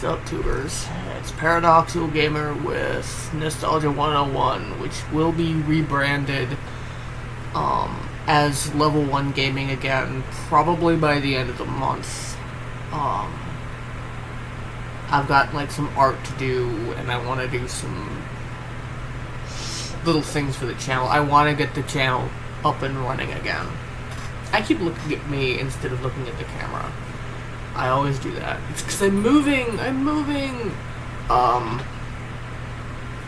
What's up, tubers? It's Paradoxial Gamer with Nostalgia 101, which will be rebranded as Level 1 Gaming again, probably by the end of the month. I've got like some art to do, and I want to do some little things for the channel. I want to get the channel up and running again. I keep looking at me instead of looking at the camera. I always do that. It's because I'm moving!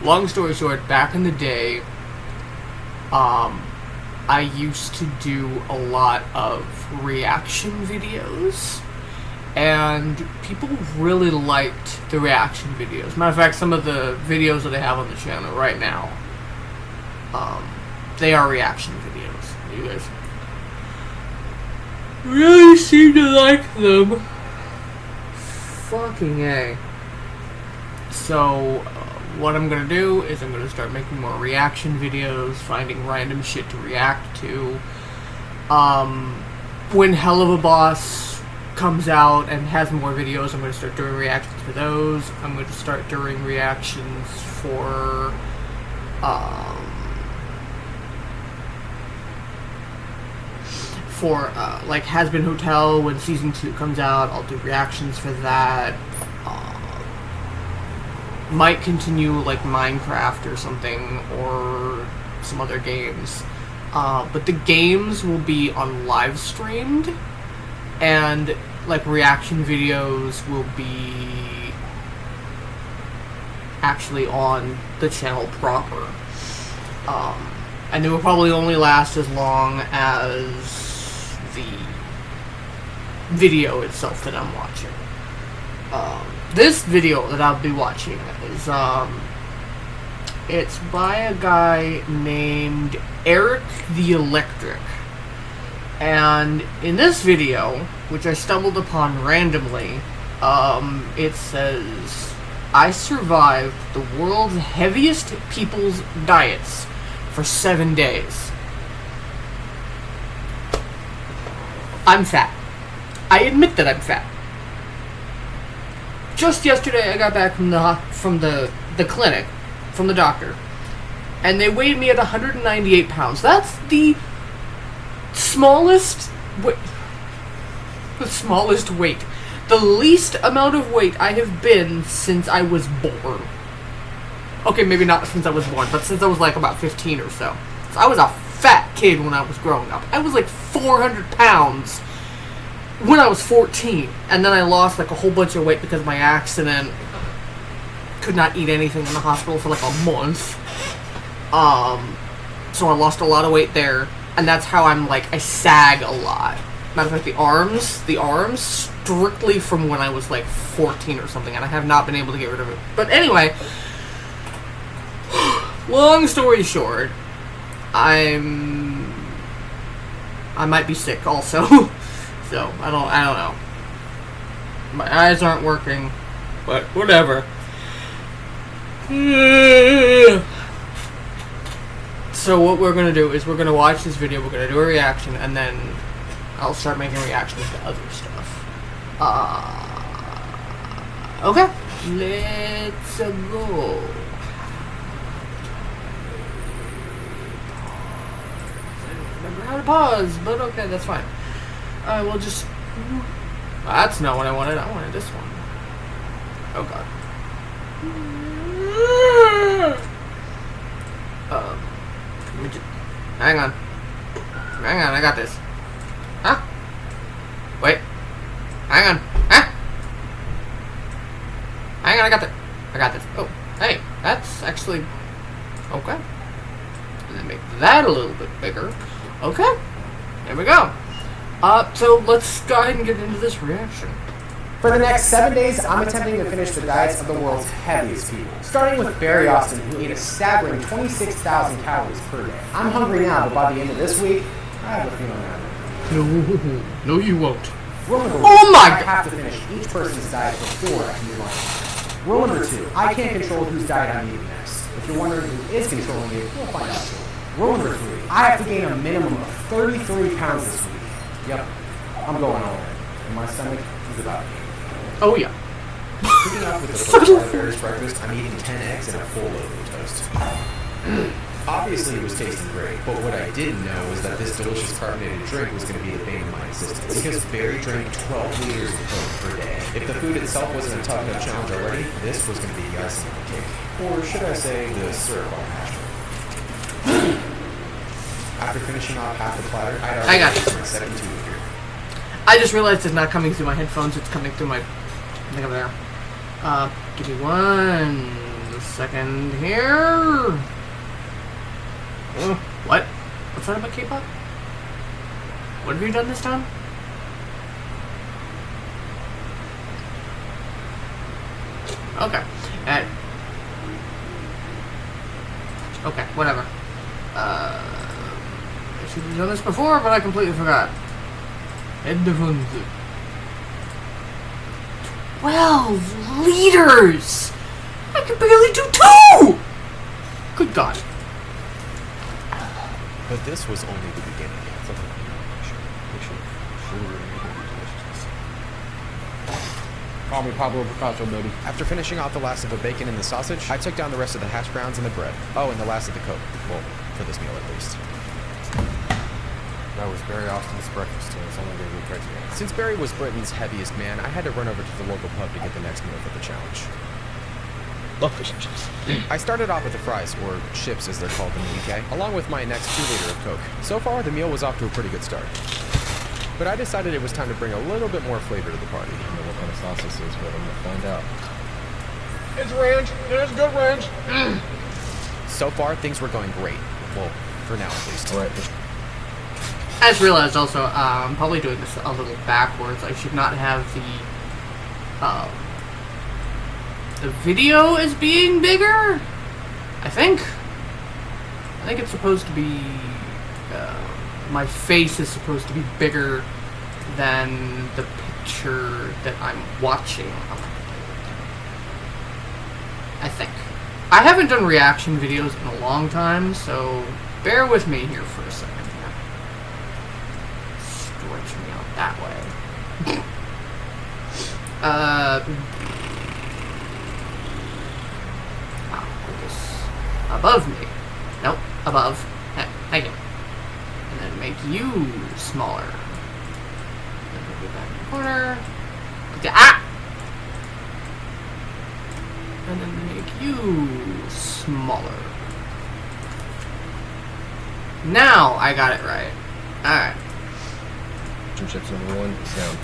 Long story short, back in the day, I used to do a lot of reaction videos, and people really liked the reaction videos. Matter of fact, some of the videos that I have on the channel right now, they are reaction videos. You guys really seem to like them. Fucking A. So, what I'm gonna do is I'm gonna start making more reaction videos, finding random shit to react to. When Hell of a Boss comes out and has more videos, I'm gonna start doing reactions for those. I'm gonna start doing reactions for, like Has Been Hotel. When Season 2 comes out, I'll do reactions for that. Might continue like Minecraft or something, or some other games. But the games will be on live streamed, and like reaction videos will be actually on the channel proper. And it will probably only last as long as the video itself that I'm watching. This video that I'll be watching is, it's by a guy named ErikTheElectric. And in this video, which I stumbled upon randomly, it says, I survived the world's heaviest people's diets for 7 days. I'm fat. I admit that I'm fat. Just yesterday, I got back from the clinic, from the doctor, and they weighed me at 198 pounds. That's the smallest weight. The least amount of weight I have been since I was born. Okay, maybe not since I was born, but since I was like about 15 or so. So I was a fat kid when I was growing up. I was like 400 pounds when I was 14, and then I lost like a whole bunch of weight because of my accident. Could not eat anything in the hospital for like a month. So I lost a lot of weight there, and that's how I sag a lot. Matter of fact, the arms, strictly from when I was like 14 or something, and I have not been able to get rid of it. But anyway, long story short, I might be sick also. So, I don't know. My eyes aren't working, but whatever. So what we're going to do is we're going to watch this video, we're going to do a reaction, and then I'll start making reactions to other stuff. Okay. Let's go. Remember how to pause, but okay, that's fine. We'll just... That's not what I wanted. I wanted this one. Oh, God. Let me just... Hang on, I got this. Huh? Wait. Hang on. Huh? Hang on, I got this. Oh, hey, that's actually... Okay. And then make that a little bit bigger. Okay. There we go. So let's go ahead and get into this reaction. For the next 7 days, I'm attempting to finish the diets of the world's heaviest people. Starting with Barry Austin, who ate a staggering 26,000 calories per day. I'm hungry now, but by the end of this week, I have a feeling that. No, you won't. Rule number Oh one, my I have to finish each person's diet before I can move on. Rule number two, I can't control whose diet I'm eating next. If you're wondering who is controlling it, we'll find out soon. Rule number three, I have to gain a minimum of 33 pounds this week. Yep, I'm going all in. And my stomach is about to. Oh yeah. Kicking off with the first part of Barry's breakfast, I'm eating 10 eggs and a full loaf of toast. Obviously, it was tasting great, but what I didn't know was that this delicious carbonated drink was going to be the bane of my existence. Because Barry drank 12 liters of Coke per day. If the food itself wasn't a tough enough challenge already, this was going to be the icing on the cake. Or should I say, the syrup on the hash brown. After finishing off half the platter, I got it. my 72-liter. I just realized it's not coming through my headphones, it's coming through my thing over there. Give me 1 second here. What? What's that about K-pop? What have you done this time? Okay. Okay, whatever. I should have done this before, but I completely forgot. Headphones. 12 liters! I can barely do 2! Good God. But this was only the beginning. Call me Pablo Picasso, baby. After finishing off the last of the bacon and the sausage, I took down the rest of the hash browns and the bread. Oh, and the last of the Coke. Well, for this meal at least. That was Barry Austin's breakfast, and it's only going to get crazier. Since Barry was Britain's heaviest man, I had to run over to the local pub to get the next meal for the challenge. Love fish and chips. I started off with the fries, or chips as they're called in the UK, along with my next 2-liter of Coke. So far, the meal was off to a pretty good start. But I decided it was time to bring a little bit more flavor to the party. I don't know what kind of sauce this is, but I'm going to find out. It's ranch. There's good ranch. So far, things were going great. Well, for now at least. All right. I just realized also, I'm probably doing this a little backwards. I should not have the video as being bigger. I think it's supposed to be, my face is supposed to be bigger than the picture that I'm watching. I think. I haven't done reaction videos in a long time, so bear with me here for a second. Stretch me out that way. Above me. Nope, above. Thank you. And then make you smaller. Then move it back in the corner. And then make you smaller. Now I got it right. Alright. Fish and chips number 1 down.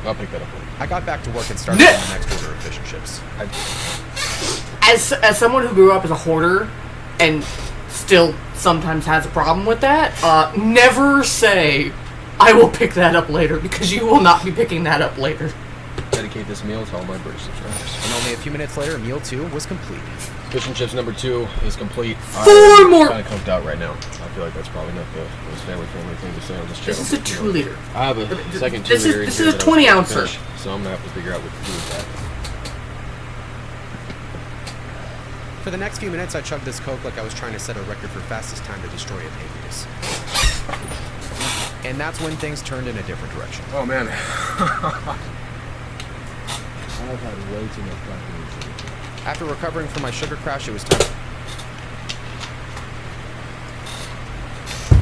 I'll pick that up later. I got back to work and started on the next order of fish and chips. As someone who grew up as a hoarder and still sometimes has a problem with that, never say, I will pick that up later, because you will not be picking that up later. Dedicate this meal to all my British subscribers. And only a few minutes later, meal 2 was complete. Fish and chips number 2 is complete. 4 more! I'm kind of cooked out right now. I feel like that's probably not the most family thing to say on this channel. This is a 2-liter. I have a second 2-liter. This is a 20-ouncer. So I'm going to have to figure out what to do with that. For the next few minutes, I chugged this Coke like I was trying to set a record for fastest time to destroy a pancreas. And that's when things turned in a different direction. Oh, man. I've had way too much caffeine. After recovering from my sugar crash, it was time.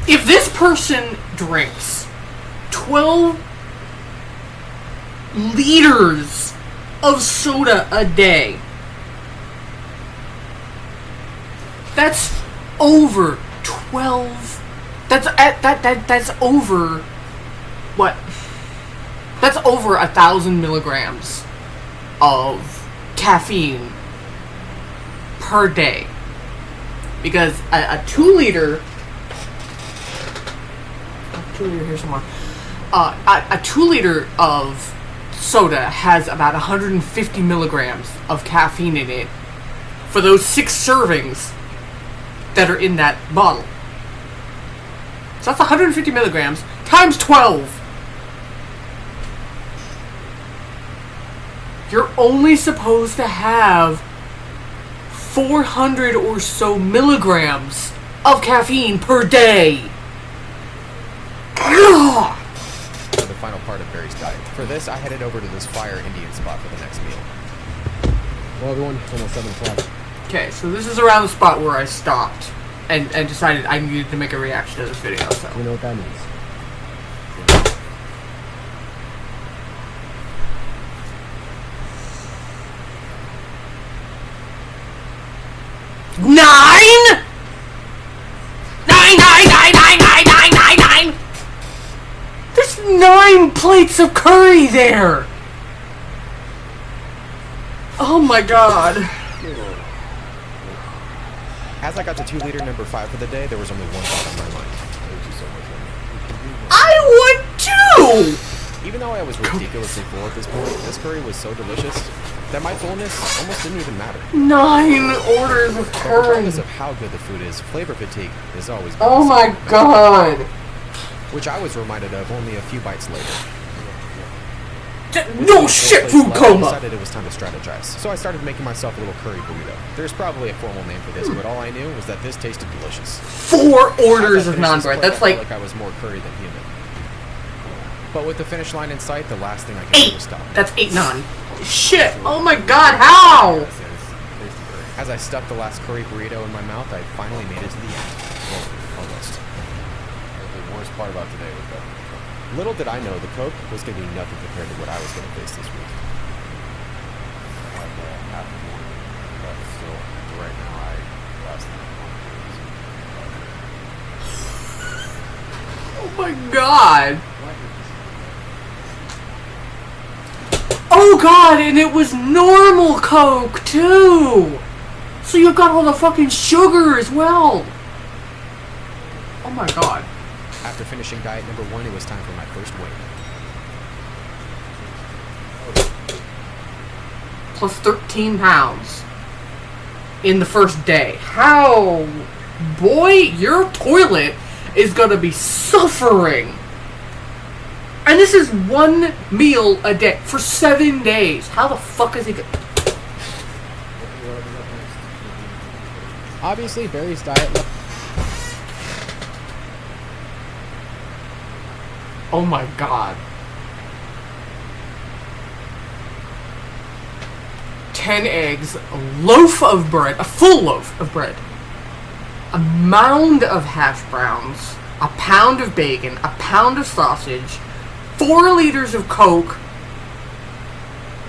If this person drinks 12 liters of soda a day, that's over 12. That's over what? That's over 1,000 milligrams of caffeine per day. Because a 2-liter, here somewhere. A 2-liter of soda has about 150 milligrams of caffeine in it for those 6 servings that are in that bottle. So that's 150 milligrams times 12. You're only supposed to have 400 or so milligrams of caffeine per day. For the final part of Barry's diet. For this, I headed over to this fire Indian spot for the next meal. Well, everyone, almost 7 o'clock. Okay, so this is around the spot where I stopped and decided I needed to make a reaction to this video, so. You know what that means. 9? 9! There's 9 plates of curry there! Oh my god. As I got to 2-liter number 5 for the day, there was only one thought on my mind. I would too! Even though I was ridiculously full at this point, this curry was so delicious that my fullness almost didn't even matter. 9 orders of curry. Regardless of how good the food is, flavor fatigue is always been Oh my god. which I was reminded of only a few bites later. No shit, food I coma! decided it was time to strategize, so I started making myself a little curry burrito. There's probably a formal name for this, but all I knew was that this tasted delicious. 4 orders As I of naan finished this bread. plate, That's I like felt like I was more curry than human. But with the finish line in sight, the last thing I could do 8. was stop. That's 8 naan. Shit! Oh my god, how? As I stuffed the last curry burrito in my mouth, I finally made it to the end. Well, almost. The worst part about today was that. Little did I know the Coke was going to be nothing compared to what I was going to face this week. I had half a morning, but still, right now, last night, Oh my god. Oh god, and it was normal Coke too! So you got all the fucking sugar as well! Oh my god. After finishing diet number 1, it was time for my first weigh. Plus 13 pounds in the first day. How? Boy, your toilet is gonna be suffering. And this is 1 meal a day for 7 days. How the fuck is he gonna... Obviously, Barry's diet... Oh my god. 10 eggs, a loaf of bread, a full loaf of bread, a mound of hash browns, a pound of bacon, a pound of sausage, 4 liters of Coke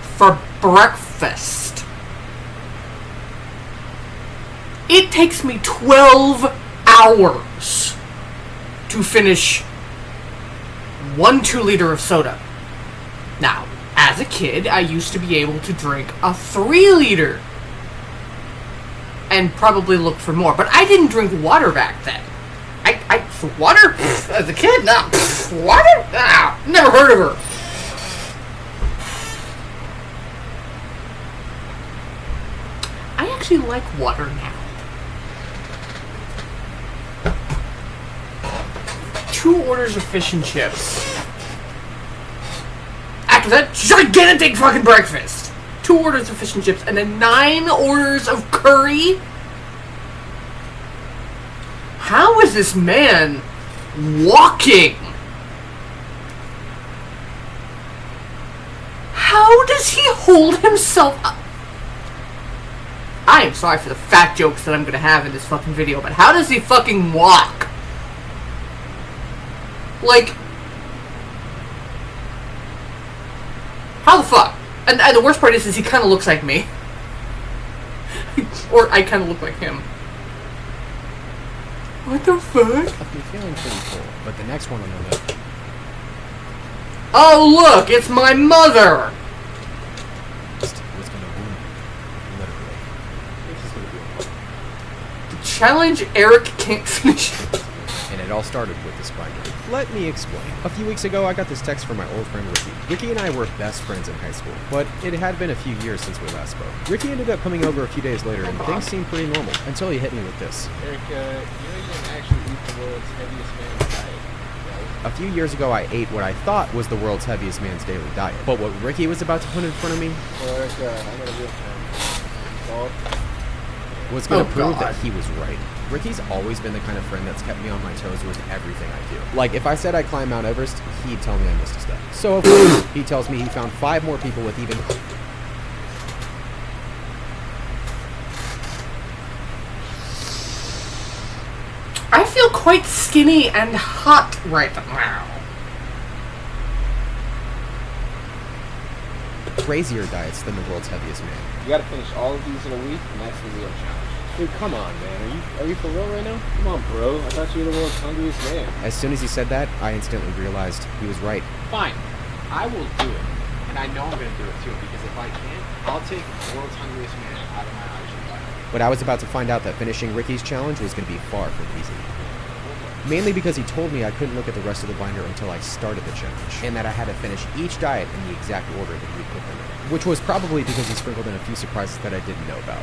for breakfast. It takes me 12 hours to finish 1 2-liter of soda. Now, as a kid, I used to be able to drink a 3-liter and probably look for more, but I didn't drink water back then. Water? Pfft, as a kid? No. Pfft, water? No. Never heard of her. I actually like water now. 2 orders of fish and chips. After that gigantic fucking breakfast. 2 orders of fish and chips and then 9 orders of curry. How is this man walking? How does he hold himself up? I am sorry for the fat jokes that I'm gonna have in this fucking video, but how does he fucking walk? Like, how the fuck? And the worst part is he kind of looks like me. Or I kind of look like him. What the fuck? I'm feeling pretty full, but the next one on the list... Oh look, it's my mother! was gonna win. Literally. The challenge Eric can't finish. And it all started with this binder. Let me explain. A few weeks ago, I got this text from my old friend Ricky. Ricky and I were best friends in high school, but it had been a few years since we last spoke. Ricky ended up coming over a few days later, and things seemed pretty normal, until he hit me with this. Eric, you know you can actually eat the world's heaviest man's diet, right? A few years ago, I ate what I thought was the world's heaviest man's daily diet. But what Ricky was about to put in front of me Well, Eric, I got a real term. Called was going to Oh, prove God. that he was right. Ricky's always been the kind of friend that's kept me on my toes with everything I do. Like, if I said I'd climb Mount Everest, he'd tell me I missed a step. So, of course, he tells me he found 5 more people with even... feel quite skinny and hot right now. Crazier diets than the world's heaviest man. You gotta finish all of these in a week, and that's the real challenge. Dude, come on, man. Are you for real right now? Come on, bro. I thought you were the world's hungriest man. As soon as he said that, I instantly realized he was right. Fine. I will do it. And I know I'm going to do it too, because if I can't, I'll take the world's hungriest man out of my hydration diet. But I was about to find out that finishing Ricky's challenge was going to be far from easy. Mainly because he told me I couldn't look at the rest of the binder until I started the challenge, and that I had to finish each diet in the exact order that he put them in. Which was probably because he sprinkled in a few surprises that I didn't know about.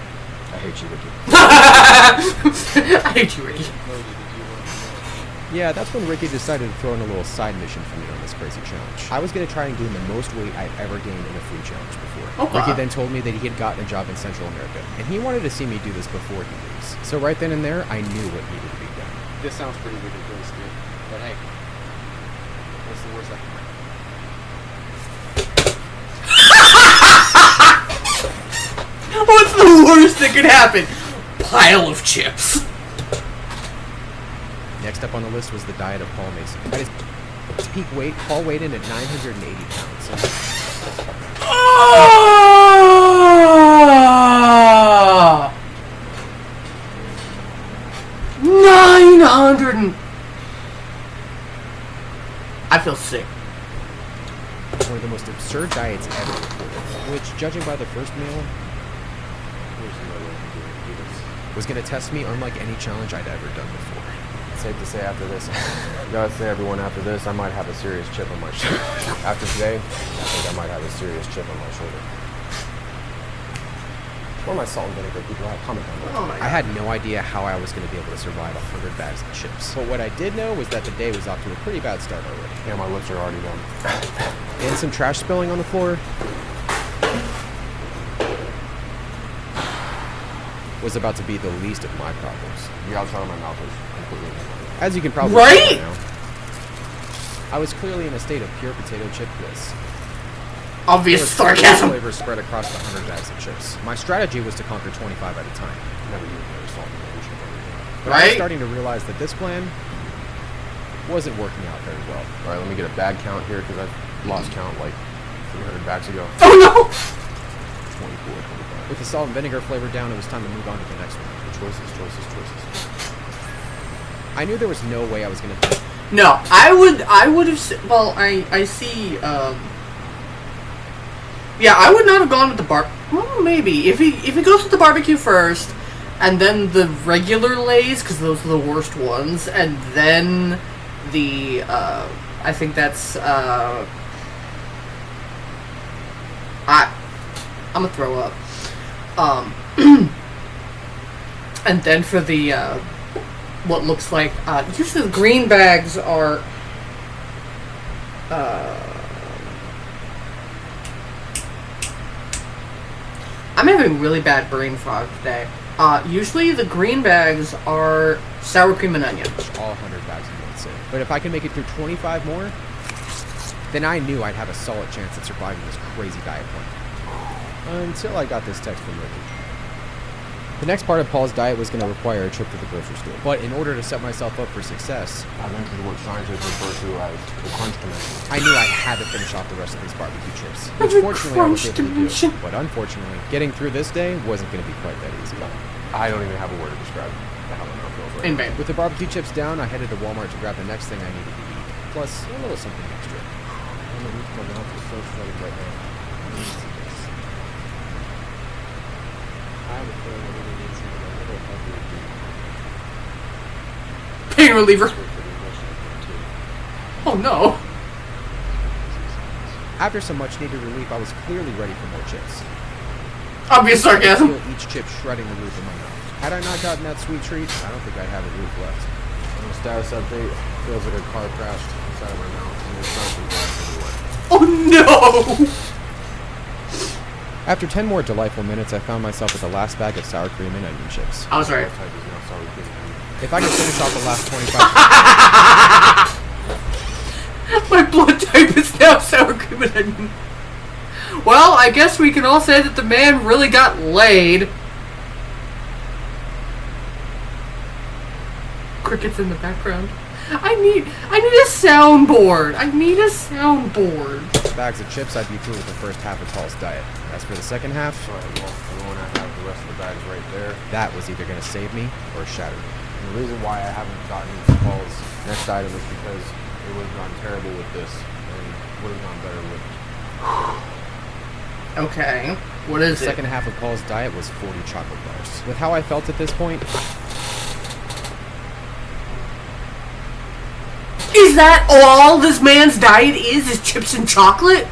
I hate you, Ricky. I hate you, Ricky. Yeah, that's when Ricky decided to throw in a little side mission for me on this crazy challenge. I was going to try and gain the most weight I'd ever gained in a food challenge before. Okay. Ricky then told me that he had gotten a job in Central America, and he wanted to see me do this before he leaves. So right then and there, I knew what needed to be done. This sounds pretty ridiculous, dude. But hey, what's the worst that can happen? What's the worst that could happen? Pile of chips. Next up on the list was the diet of Paul Mason. At his peak weight, Paul weighed in at 980 pounds. Oh! 900. I feel sick. One of the most absurd diets ever recorded, which, judging by the first meal, was going to test me unlike any challenge I'd ever done before. It's safe to say after this, I gotta say everyone, after this, I might have a serious chip on my shoulder. After today, I think I might have a serious chip on my shoulder. What are my salt and vinegar people? Comment on that. Oh my God. I had no idea how I was going to be able to survive 100 bags of chips. But what I did know was that the day was off to a pretty bad start already. Yeah, my lips are already numb. And some trash spilling on the floor was about to be the least of my problems. The outside of my mouth is completely numb. As you can probably Right? tell now, I was clearly in a state of pure potato chip bliss. Obvious There was sarcasm. flavors spread across the 100 bags of chips. My strategy was to conquer 25 at a time. Never used very salt and vinegar chip everything. But I was Right? starting to realize that this plan wasn't working out very well. Alright, let me get a bag count here because I've lost count like 300 bags ago. Oh no! 24, 25. With the salt and vinegar flavor down, it was time to move on to the next one. Choices. I knew there was no way I was going to finish. No, I would have. Well, I see. Yeah, I would not have gone with the well, maybe if he goes with the barbecue first, and then the regular Lay's because those are the worst ones, and then the I think that's I'm gonna throw up. And then for the what looks like usually the green bags are I'm having really bad brain fog today. Usually the green bags are sour cream and onion. all 100 bags in one sit. But if I can make it through 25 more, then I knew I'd have a solid chance at surviving this crazy diet plan. Until I got this text from Ricky. The next part of Paul's diet was going to require a trip to the grocery store. But in order to set myself up for success, I mentioned what scientists refer to as the crunch dimension. I knew I had to finish off the rest of these barbecue chips. Which The fortunately I was crunch able to dimension. do. But unfortunately, getting through this day wasn't going to be quite that easy. I don't even have a word to describe how my mouth feels right In now. vain. With the barbecue chips down, I headed to Walmart to grab the next thing I needed to eat. Plus, a little something extra. My mouth is so shredded right now. I have a feeling that we need something a little heavier to Pain reliever. do for the emotional too. Oh no. After some much-needed relief, I was clearly ready for more chips. Obvious I could sarcasm. feel each chip shredding the roof of my mouth. Had I not gotten that sweet treat, I don't think I'd have a roof left. On a status update, feels like a car crashed inside of my mouth and there's something glass everywhere. Oh no. After 10 more delightful minutes, I found myself with the last bag of sour cream and onion chips. I was right. Blood type is now sour cream and onion. If I could finish off the last 25... My blood type is now sour cream and onion. Well, I guess we can all say that the man really got laid. crickets in the background. I need a soundboard. I need a soundboard. Bags of chips, I'd be through with the first half of Paul's diet. As for the second half, Sorry, well, I'm going to have the rest of the bags right there. that was either going to save me or shatter me. And the reason why I haven't gotten to Paul's next item is because it would have gone terrible with this, and would have gone better with. Okay. What is The it? second half of Paul's diet was 40 chocolate bars. With how I felt at this point, Is that all this man's diet is chips and chocolate?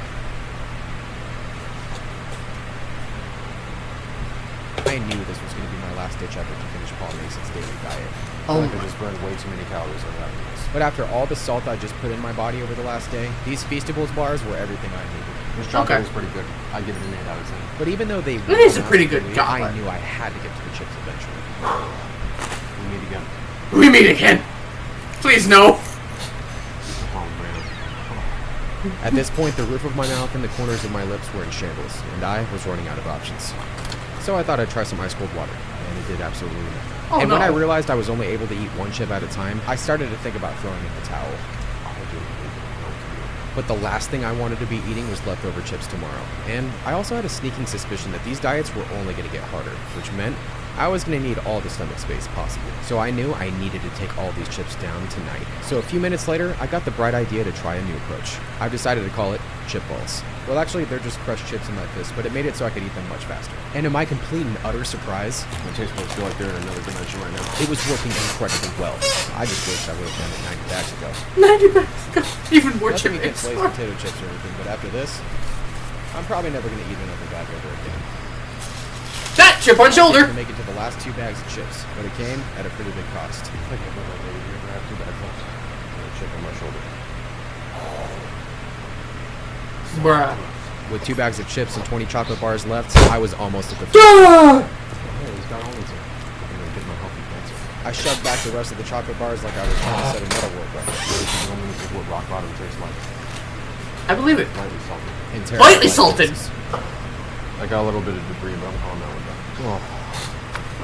I knew this was going to be my last ditch effort to finish Paul Mason's daily diet. I feel like I just burned way too many calories on having this. But after all the salt I just put in my body over the last day, these Feastables bars were everything I needed. This chocolate Okay. was pretty good. I give it an 8 out of 10. But even though they It is a pretty good I chocolate. knew I had to get to the chips eventually. We meet again. We meet again. Please no. Oh man. At this point, the roof of my mouth and the corners of my lips were in shambles, and I was running out of options. So I thought I'd try some ice cold water, and it did absolutely nothing. Oh, and when no. I realized I was only able to eat one chip at a time, I started to think about throwing in the towel. I didn't even know what to do. But the last thing I wanted to be eating was leftover chips tomorrow. And I also had a sneaking suspicion that these diets were only going to get harder, which meant I was going to need all the stomach space possible. So I knew I needed to take all these chips down tonight. So a few minutes later, I got the bright idea to try a new approach. I've decided to call it chip balls. Well, actually, they're just crushed chips in my fist, but it made it so I could eat them much faster. And to my complete and utter surprise, My taste buds feel like they're in another dimension right now. it was working incredibly well. I just wish I would have done it 90 bags ago. 90 bucks ago. Even more Nothing chip against Lay's mix. potato chips or anything, but after this, I'm probably never going to eat another bag ever again. That chip on shoulder. To make it to the last 2 bags of chips, but it came at a pretty big cost. I think I put my baby here, but I have 2 bags left. And a chip on my shoulder. Bruh. With 2 bags of chips and 20 chocolate bars left, I was almost at the Ah! Hey, he's got all these in. I'm gonna get my healthy cancer. I shoved back the rest of the chocolate bars like I was trying to set a metal world record. Ladies and gentlemen, this is what rock bottom tastes like. I believe it. Lightly salted. In terrible Lightly light salted. pieces. I got a little bit of debris, but I'm calling that one down. Oh,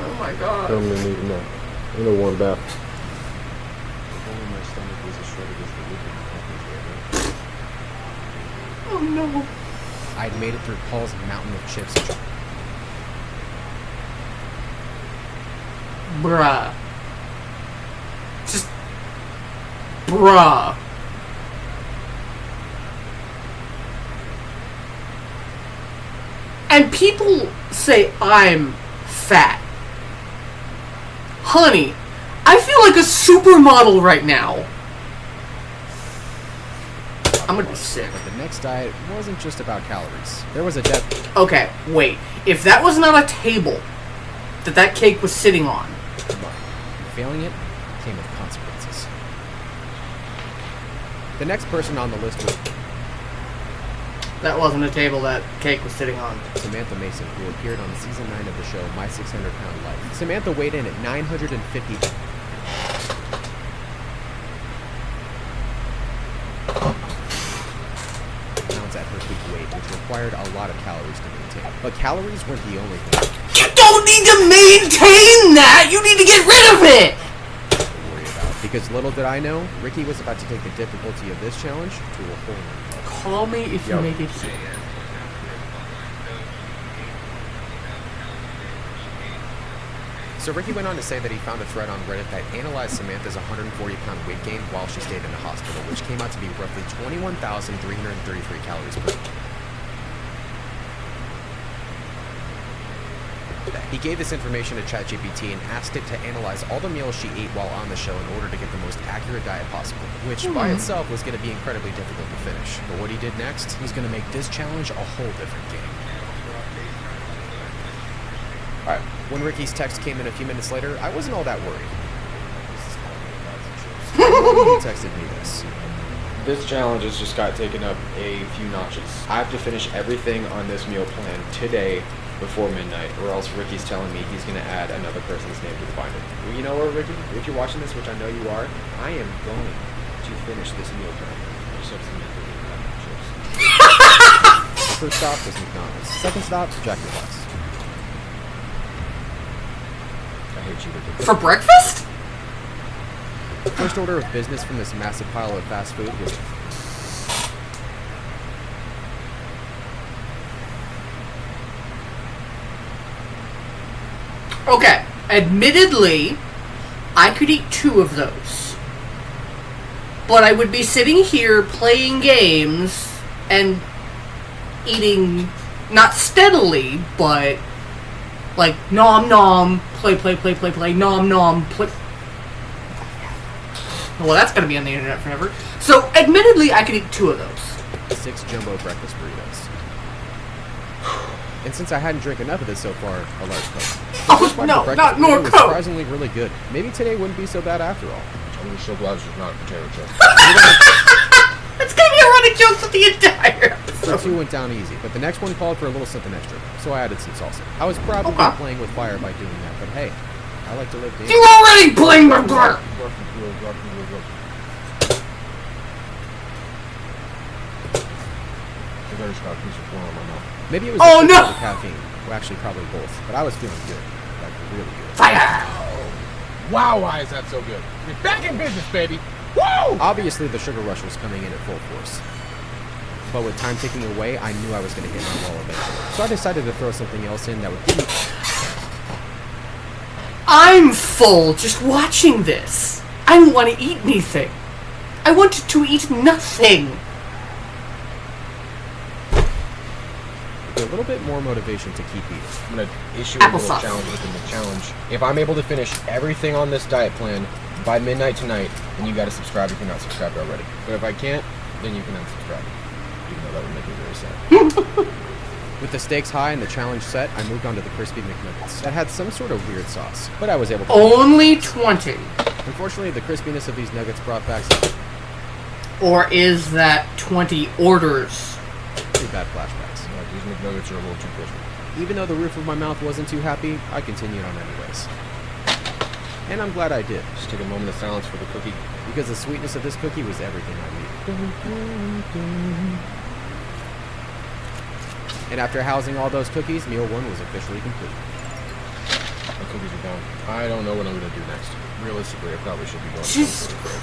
Oh my god. I'm gonna need a warm bath. If only my stomach was as shredded as the roof of my mouth is right now. Oh no. I'd made it through Paul's mountain of chips and chocolate. Bruh. Just. Bruh. And people say I'm fat. Honey, I feel like a supermodel right now. I'm gonna be sick. But the next diet wasn't just about calories. There was a death. Okay, wait. If that was not a table that cake was sitting on, Failing it came with consequences. The next person on the list was that wasn't a table that cake was sitting on. Samantha Mason, who appeared on season 9 of the show My 600 Pound Life. Samantha weighed in at 950 pounds at her peak weight, which required a lot of calories to maintain. But calories weren't the only thing You don't need to maintain that! You need to get rid of it! to worry about. Because little did I know, Ricky was about to take the difficulty of this challenge to a whole new level. Call me if you Yo. make it here. So Ricky went on to say that he found a thread on Reddit that analyzed Samantha's 140-pound weight gain while she stayed in the hospital, which came out to be roughly 21,333 calories per day. He gave this information to ChatGPT and asked it to analyze all the meals she ate while on the show in order to get the most accurate diet possible, which by itself was going to be incredibly difficult to finish. But what he did next was going to make this challenge a whole different game. Alright, when Ricky's text came in a few minutes later, I wasn't all that worried. He texted me this. This challenge has just got taken up a few notches. I have to finish everything on this meal plan today before midnight, or else Ricky's telling me he's going to add another person's name to the binder. Well, you know what, Ricky? If you're watching this, which I know you are, I am going to finish this meal plan. Except Samantha didn't have any chips. First stop was McDonald's. Second stop, Jack in the Box. I hate you, Ricky. For breakfast? The first order of business from this massive pile of fast food was Okay, admittedly, I could eat 2 of those. But I would be sitting here playing games and eating, not steadily, but like nom nom, play, nom nom, play. Well, that's gonna be on the internet forever. So, admittedly, I could eat 2 of those. 6 jumbo breakfast burritos. And since I hadn't drank enough of this so far, a large Coke. Oh, no, not more was Coke! surprisingly really good. Maybe today wouldn't be so bad after all. I'm just so glad it's not a potato chip. It's gonna be a running joke for the entire The episode. 2 went down easy, but the next one called for a little something extra, so I added some salsa. I was probably Okay. playing with fire by doing that, but hey, I like to live dangerous. You're already playing my part! I just got a piece of corn in my mouth. Maybe it was Oh, the no! sugar or the caffeine. Well, actually, probably both, but I was feeling good. Like, really good. Fire! Wow, why is that so good? We're back in business, baby. Woo! Obviously, the sugar rush was coming in at full force. But with time ticking away, I knew I was going to hit my wall eventually. So I decided to throw something else in that would give me... I'm full just watching this. I don't want to eat anything. I wanted to eat nothing. a little bit more motivation to keep eating. I'm going to issue a little Applesauce. challenge within the challenge. If I'm able to finish everything on this diet plan by midnight tonight, then you got to subscribe if you're not subscribed already. But if I can't, then you can unsubscribe. Even though that would make me very sad. With the stakes high and the challenge set, I moved on to the crispy McNuggets. That had some sort of weird sauce, but I was able to... Only 20. Unfortunately, the crispiness of these nuggets brought back some Or is that 20 orders? pretty bad flashbacks. These McNuggets are a little too crispy. Even though the roof of my mouth wasn't too happy, I continued on anyways. And I'm glad I did, Just take a moment of silence for the cookie. because the sweetness of this cookie was everything I needed. And after housing all those cookies, meal 1 was officially complete. My cookies are done. I don't know what I'm going to do next. Realistically, I probably should be going to Just- some sort of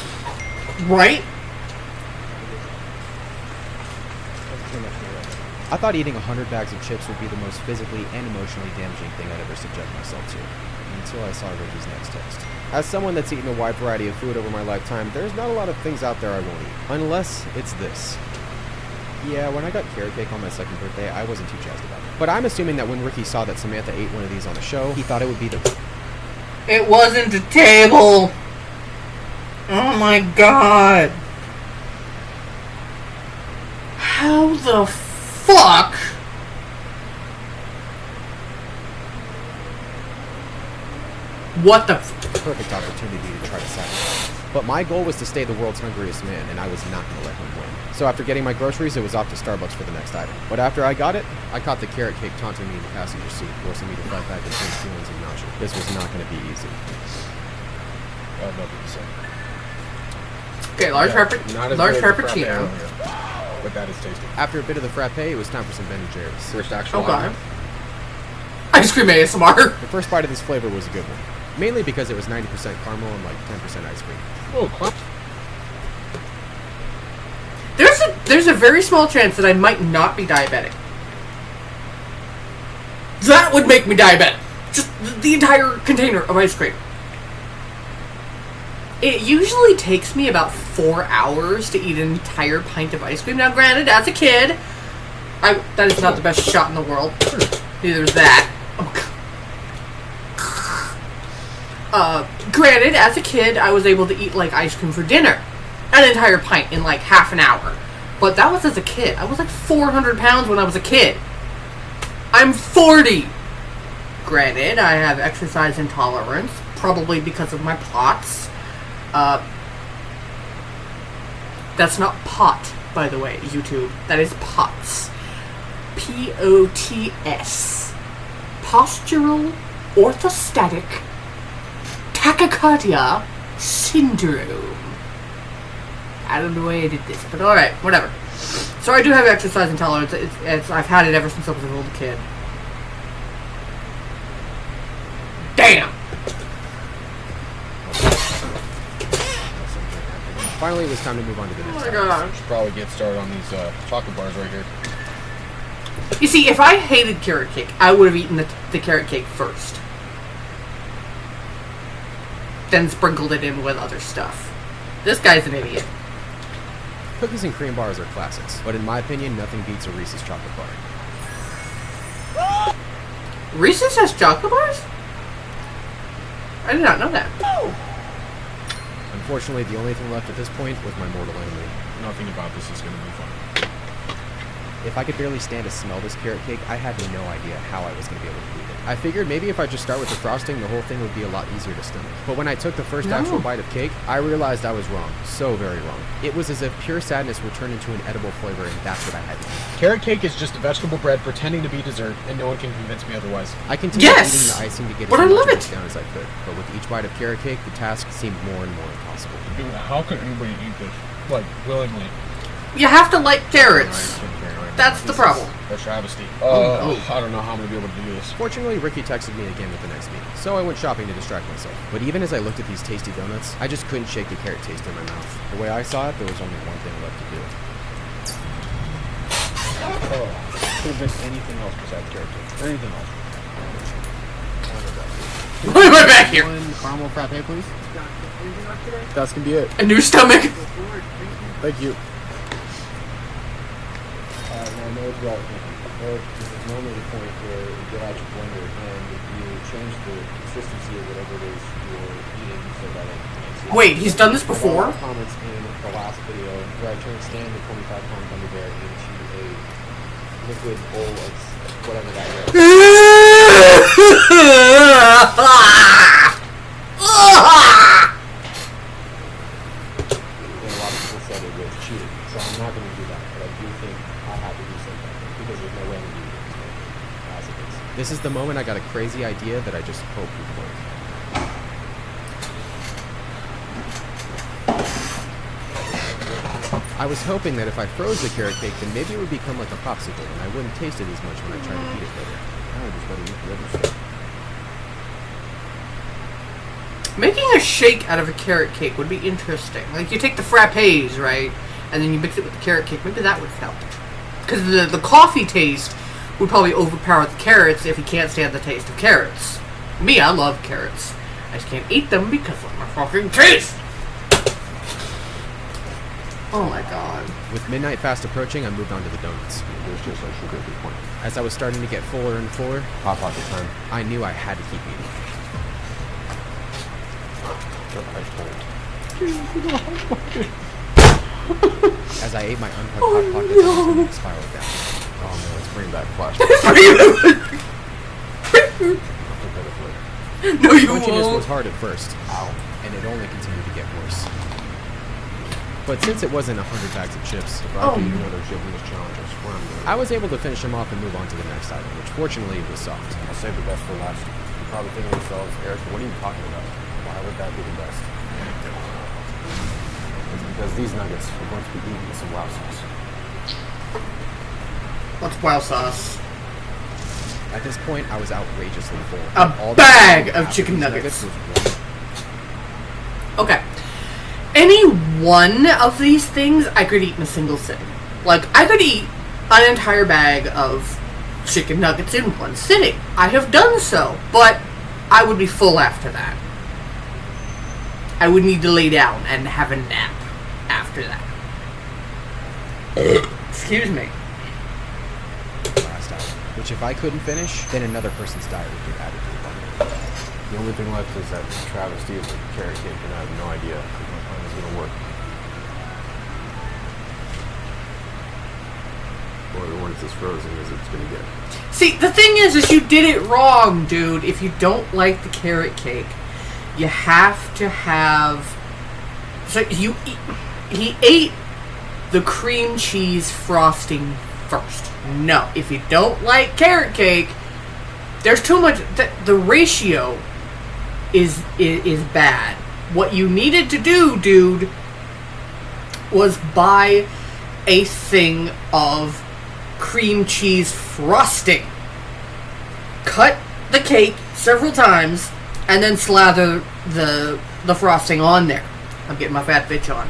break. Right? I thought eating 100 bags of chips would be the most physically and emotionally damaging thing I'd ever subject myself to, until I saw Ricky's next text. As someone that's eaten a wide variety of food over my lifetime, there's not a lot of things out there I won't eat. Unless it's this. Yeah, when I got carrot cake on my second birthday, I wasn't too jazzed about it. But I'm assuming that when Ricky saw that Samantha ate one of these on the show, he thought it would be the... It wasn't a table. Oh my god. How the fuck? What the perfect opportunity to try to sabotage. But my goal was to stay the world's hungriest man, and I was not going to let him win. So after getting my groceries, it was off to Starbucks for the next item. But after I got it, I caught the carrot cake taunting me in the passenger seat, forcing me to fight back intense feelings of nausea. This was not going to be easy. I have nothing to say. Okay, large Yeah, frappuccino. not as Large good as the frappuccino. Frappuccino, but that is tasty. After a bit of the frappe, it was time for some Ben & Jerry's. First actual Okay. item. Ice cream ASMR. The first bite of this flavor was a good one. Mainly because it was 90% caramel and like 10% ice cream. Oh, clap. There's a very small chance that I might not be diabetic. That would make me diabetic. Just the entire container of ice cream. It usually takes me about 4 hours to eat an entire pint of ice cream. Now, granted, as a kid, that is not the best shot in the world. Neither is that. Granted, as a kid, I was able to eat, like, ice cream for dinner. An entire pint in, like, half an hour. But that was as a kid. I was, like, 400 pounds when I was a kid. I'm 40! Granted, I have exercise intolerance, probably because of my POTS. That's not pot, by the way, YouTube. That is POTS. P-O-T-S. Postural orthostatic tachycardia syndrome. I don't know why I did this, but alright, whatever. So I do have exercise intolerance. I've had it ever since I was a little kid. Damn! Finally, it was time to move on to the Oh next my topic. gosh. Should probably get started on these chocolate bars right here. You see, if I hated carrot cake, I would have eaten the carrot cake first. Then sprinkled it in with other stuff. This guy's an idiot. Cookies and cream bars are classics, but in my opinion, nothing beats a Reese's chocolate bar. Reese's has chocolate bars? I did not know that. Unfortunately, the only thing left at this point was my mortal enemy. Nothing about this is going to be fun. If I could barely stand to smell this carrot cake, I had no idea how I was going to be able to eat it. I figured maybe if I just start with the frosting, the whole thing would be a lot easier to stomach. But when I took the first actual bite of cake, I realized I was wrong. So very wrong. It was as if pure sadness would turn into an edible flavor, and that's what I had to eat. Carrot cake is just a vegetable bread pretending to be dessert, and no one can convince me otherwise. I continued Yes! eating the icing to get But I as love much it. of down as I could. But with each bite of carrot cake, the task seemed more and more impossible. Dude, how can anybody eat this? Like, willingly? You have to like carrots. That's the problem. A travesty. Oh. I don't know how I'm going to be able to do this. Fortunately, Ricky texted me again with the next meeting, so I went shopping to distract myself. But even as I looked at these tasty donuts, I just couldn't shake the carrot taste in my mouth. The way I saw it, there was only one thing left to do. Could have been anything else besides carrot cake. Anything else. Why am I back here? One caramel frappe, please. That's going to be it. A new stomach? Thank you. Now, I know what you're all thinking. Eric, this is normally the point where you get out your blender and you change the consistency of whatever it is you're eating so that it makes it. Wait, he's done this There before? were comments in the last video where I turned Stan the 25-pound gummy bear into a liquid bowl of whatever that is. And a lot of people said it was cheating, so I'm not going to do that. But I do think I have to do something because there's no way I'm going to do it as it is. This is the moment I got a crazy idea that I just hope would work. I was hoping that if I froze the carrot cake, then maybe it would become like a popsicle, and I wouldn't taste it as much when I tried to eat it later. Now I just gotta eat the other stuff. Making a shake out of a carrot cake would be interesting. Like, you take the frappes, right? And then you mix it with the carrot cake. Maybe that would help. Because the coffee taste would probably overpower the carrots if you can't stand the taste of carrots. Me, I love carrots. I just can't eat them because of my fucking teeth! Oh my god. With midnight fast approaching, I moved on to the donuts. There's just like sugar at this point. As I was starting to get fuller and fuller, Hot pocket time. I knew I had to keep eating. As I ate my uncut hot pockets, my stomach spiraled down. Oh man, let's bring back flash. No, you Crunchiness was won't. hard at first, and it only continued to get worse. But since it wasn't 100 bags of chips, If I could eat another chip in this challenge, I swear I'm doing it. I was able to finish them off and move on to the next item, which fortunately was soft. I'll save the best for last. You're probably thinking to yourselves, Eric, what are you talking about? Why would that be the best? It's because these nuggets are going to be eaten with some wow sauce. What's wow sauce? At this point, I was outrageously full. A All bag that of after chicken these nuggets. was one. Okay. Any one of these things I could eat in a single sitting. Like, I could eat an entire bag of chicken nuggets in one sitting. I have done so, but I would be full after that. I would need to lay down and have a nap after that. Excuse me. Last item, which if I couldn't finish, then another person's diet would get added to the bundle. The only thing left is that travesty of a carrot cake, and I have no idea if my plan is going to work. Or once it's frozen, as it's going to get. See, the thing is you did it wrong, dude. If you don't like the carrot cake, you have to have... So he ate the cream cheese frosting first. No, if you don't like carrot cake, there's too much... The ratio is bad. What you needed to do, dude, was buy a thing of cream cheese frosting. Cut the cake several times and then slather the frosting on there. I'm getting my fat bitch on.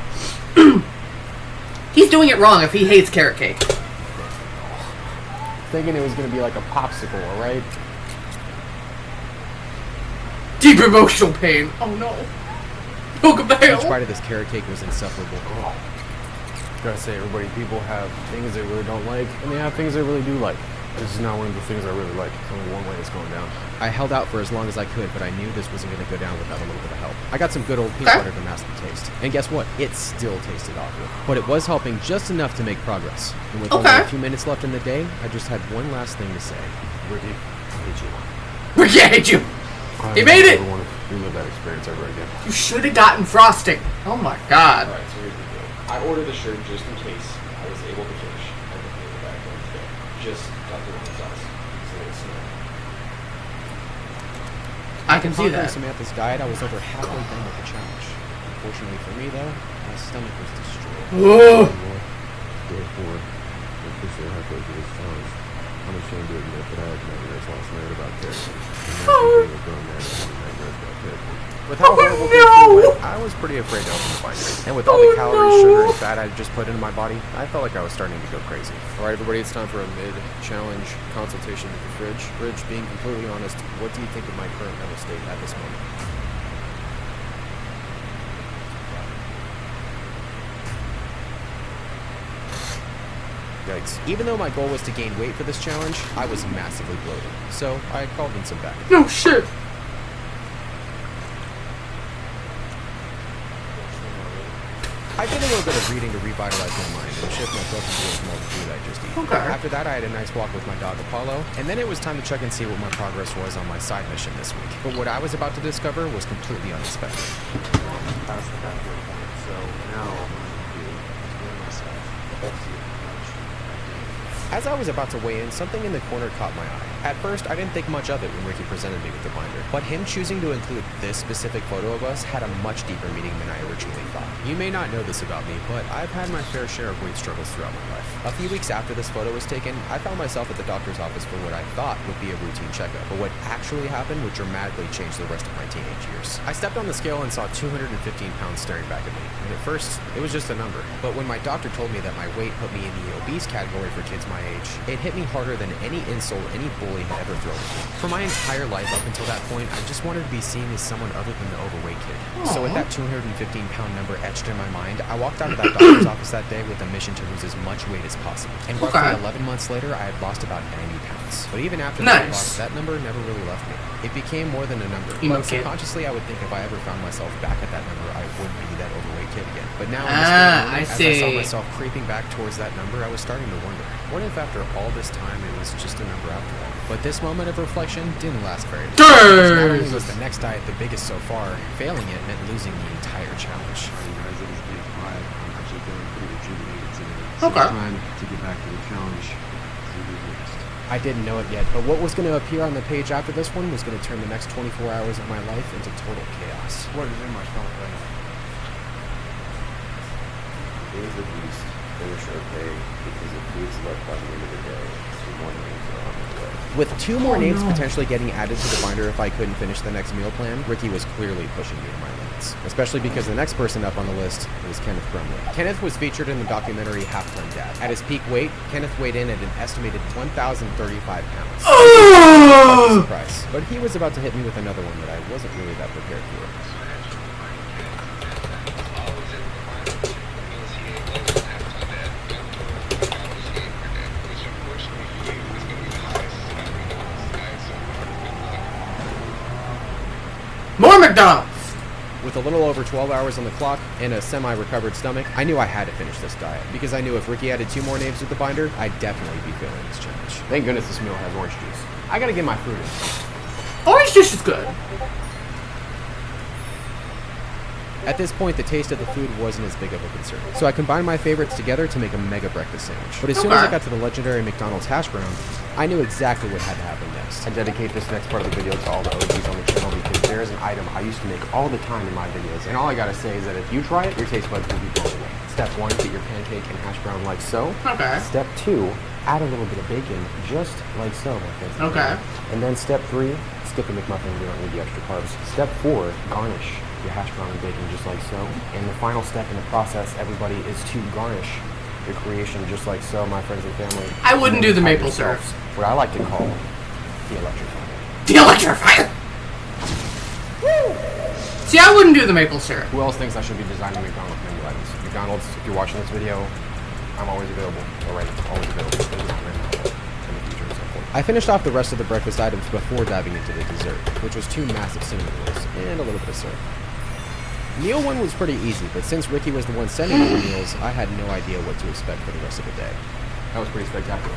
He's doing it wrong if he hates carrot cake. Thinking it was gonna be like a popsicle, alright? Deep emotional pain. Oh no. Welcome to Each hell. bite of this carrot cake was insufferable. Gotta say, everybody, people have things they really don't like, and they have things they really do like. This is not one of the things I really like. It's only one way it's going down. I held out for as long as I could, but I knew this wasn't going to go down without a little bit of help. I got some good old peanut butter to mask the taste. And guess what? It still tasted awful. But it was helping just enough to make progress. And with only a few minutes left in the day, I just had one last thing to say. Ricky, I hate you. Ricky, I hate you. I He made it! never want to relive that experience ever again. You should have gotten frosting. Oh my god. Alright, so here's the deal. I ordered the shirt just in case I was able to finish everything in the back on today. Just pepperoni sauce. It's a little small. I can see Conquering that. Samantha's diet, I was over halfway done with the challenge. Unfortunately for me, though, my stomach was destroyed. Ugh. Therefore, officially halfway through this challenge, I'm ashamed to admit that I had nightmares last night about characters. Imagine being a grown man and having nightmares about characters. With how horrible things went, I was pretty afraid to open the binder. And with all the calories, sugar, and fat I had just put into my body, I felt like I was starting to go crazy. Alright everybody, it's time for a mid-challenge consultation with the fridge. Fridge, being completely honest, what do you think of my current mental state at this moment? Yikes. Even though my goal was to gain weight for this challenge, I was massively bloated. So I called in some backup. No shit. I did a little bit of reading to revitalize my mind and shift my focus towards more of the food I just eat. Okay. After that, I had a nice walk with my dog Apollo, and then it was time to check and see what my progress was on my side mission this week. But what I was about to discover was completely unexpected. Past the halfway point, so now what I'm going to do is weigh myself. Let's see how much I gain. As I was about to weigh in, something in the corner caught my eye. At first, I didn't think much of it when Ricky presented me with the binder, but him choosing to include this specific photo of us had a much deeper meaning than I originally thought. You may not know this about me, but I've had my fair share of weight struggles throughout my life. A few weeks after this photo was taken, I found myself at the doctor's office for what I thought would be a routine checkup, but what actually happened would dramatically change the rest of my teenage years. I stepped on the scale and saw 215 pounds staring back at me, and at first, it was just a number. But when my doctor told me that my weight put me in the obese category for kids my age, it hit me harder than any insult any bully had ever thrown at me. For my entire life up until that point, I just wanted to be seen as someone other than the overweight kid. So with that 215-pound number etched in my mind, I walked out of that doctor's office that day with a mission to lose as much weight as possible. And roughly 11 months later, I had lost about 90 pounds. But even after that loss, that number never really left me. It became more than a number. But subconsciously, I would think if I ever found myself back at that number, I would be that overweight kid again. But now, in this moment, as I saw myself creeping back towards that number, I was starting to wonder, what if after all this time, it was just a number after all? But this moment of reflection didn't last very long. Because not only was the next diet the biggest so far, failing it meant losing the entire challenge. Alright, you guys, it is day 5. I'm actually feeling pretty rejuvenated today. So it's time to get back to the challenge. I didn't know it yet, but what was going to appear on the page after this one was going to turn the next 24 hours of my life into total chaos. What is in my stomach right now? Days at least finish okay because if food's left by the end of the day, 2 more names are on the way. With 2 more names potentially getting added to the binder if I couldn't finish the next meal plan, Ricky was clearly pushing me to my limits. Especially because the next person up on the list was Kenneth Brumley. Kenneth was featured in the documentary Half-Ton Dad. At his peak weight, Kenneth weighed in at an estimated 1,035 pounds. Surprise. But he was about to hit me with another one that I wasn't really that prepared for. More McDonald's! With a little over 12 hours on the clock and a semi-recovered stomach, I knew I had to finish this diet, because I knew if Ricky added 2 more names to the binder, I'd definitely be failing this challenge. Thank goodness this meal has orange juice. I gotta get my fruit in. Orange juice is good. At this point, the taste of the food wasn't as big of a concern, so I combined my favorites together to make a mega breakfast sandwich. But as soon as I got to the legendary McDonald's hash brown, I knew exactly what had to happen next. I dedicate this next part of the video to all the OGs on the channel because there is an item I used to make all the time in my videos, and all I gotta say is that if you try it, your taste buds will be blown away. Step 1, get your pancake and hash brown like so. Okay. Step 2, add a little bit of bacon, just like so, my friends. Okay. And then step 3, Skip the McMuffin, we don't need the extra carbs. Step 4, garnish your hash brown and bacon just like so. And the final step in the process, everybody, is to garnish your creation just like so, my friends and family. I wouldn't do the Have maple yourselves syrup. What I like to call the electric fire. The electrifier! See, I wouldn't do the maple syrup. Who else thinks I should be designing McDonald's menu items? McDonald's, if you're watching this video, I'm always available. Alright, always available. In the future and so forth. I finished off the rest of the breakfast items before diving into the dessert, which was 2 massive cinnamon rolls and a little bit of syrup. Meal 1 was pretty easy, but since Ricky was the one sending me the meals, I had no idea what to expect for the rest of the day. That was pretty spectacular.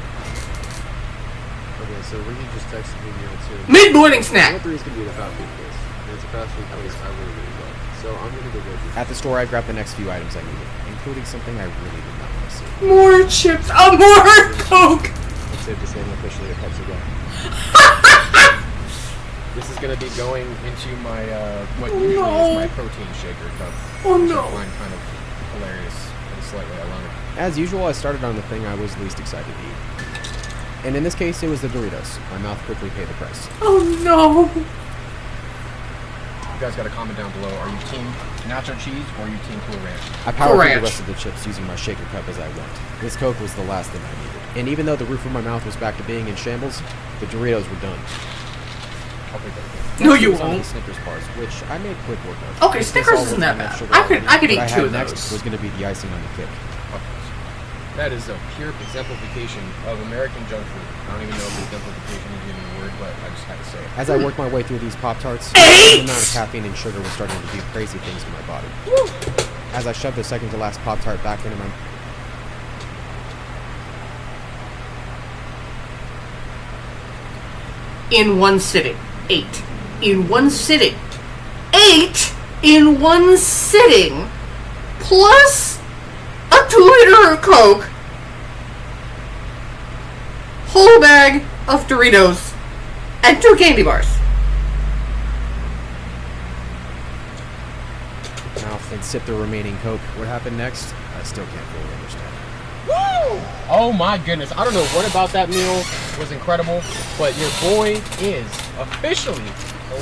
Okay, so Ricky just texted me meal 2. Mid-morning Meal snack! 3 is going to be the fast food place. And it's a fast food place I really, really love. So I'm going to go get this. At the store, I grabbed the next few items I needed, including something I really did not want to see. More chips! More Coke! It's safe to say I'm officially a Pepsi guy. This is going to be going into my, what usually is my protein shaker cup. Oh which no. I find kind of hilarious and slightly ironic. As usual, I started on the thing I was least excited to eat. And in this case, it was the Doritos. My mouth quickly paid the price. Oh no! You guys got to comment down below. Are you team nacho cheese or are you team Cool Ranch? I powered through Ranch. the rest of the chips using my shaker cup as I went. This Coke was the last thing I needed. And even though the roof of my mouth was back to being in shambles, the Doritos were done. I'll take that. No, you Next was on the won't. Snickers bars, which I made quick work of. Okay, This Snickers all isn't wasn't that enough bad. sugar I could already. eat What I 2 had of next those. was going to be the icing on the cake. That is a pure exemplification of American junk food. I don't even know if exemplification is even a word, but I just had to say it. As I worked my way through these Pop-Tarts, Eight! the amount of caffeine and sugar was starting to do crazy things to my body. As I shoved the second to last Pop-Tart back into my... In one sitting. 8. In one sitting. 8 in one sitting. Plus a 2-liter of Coke. Whole bag of Doritos. And 2 candy bars. mouth and sip the remaining Coke. What happened next, I still can't fully understand. Woo! Oh my goodness. I don't know what about that meal was incredible, but your boy is officially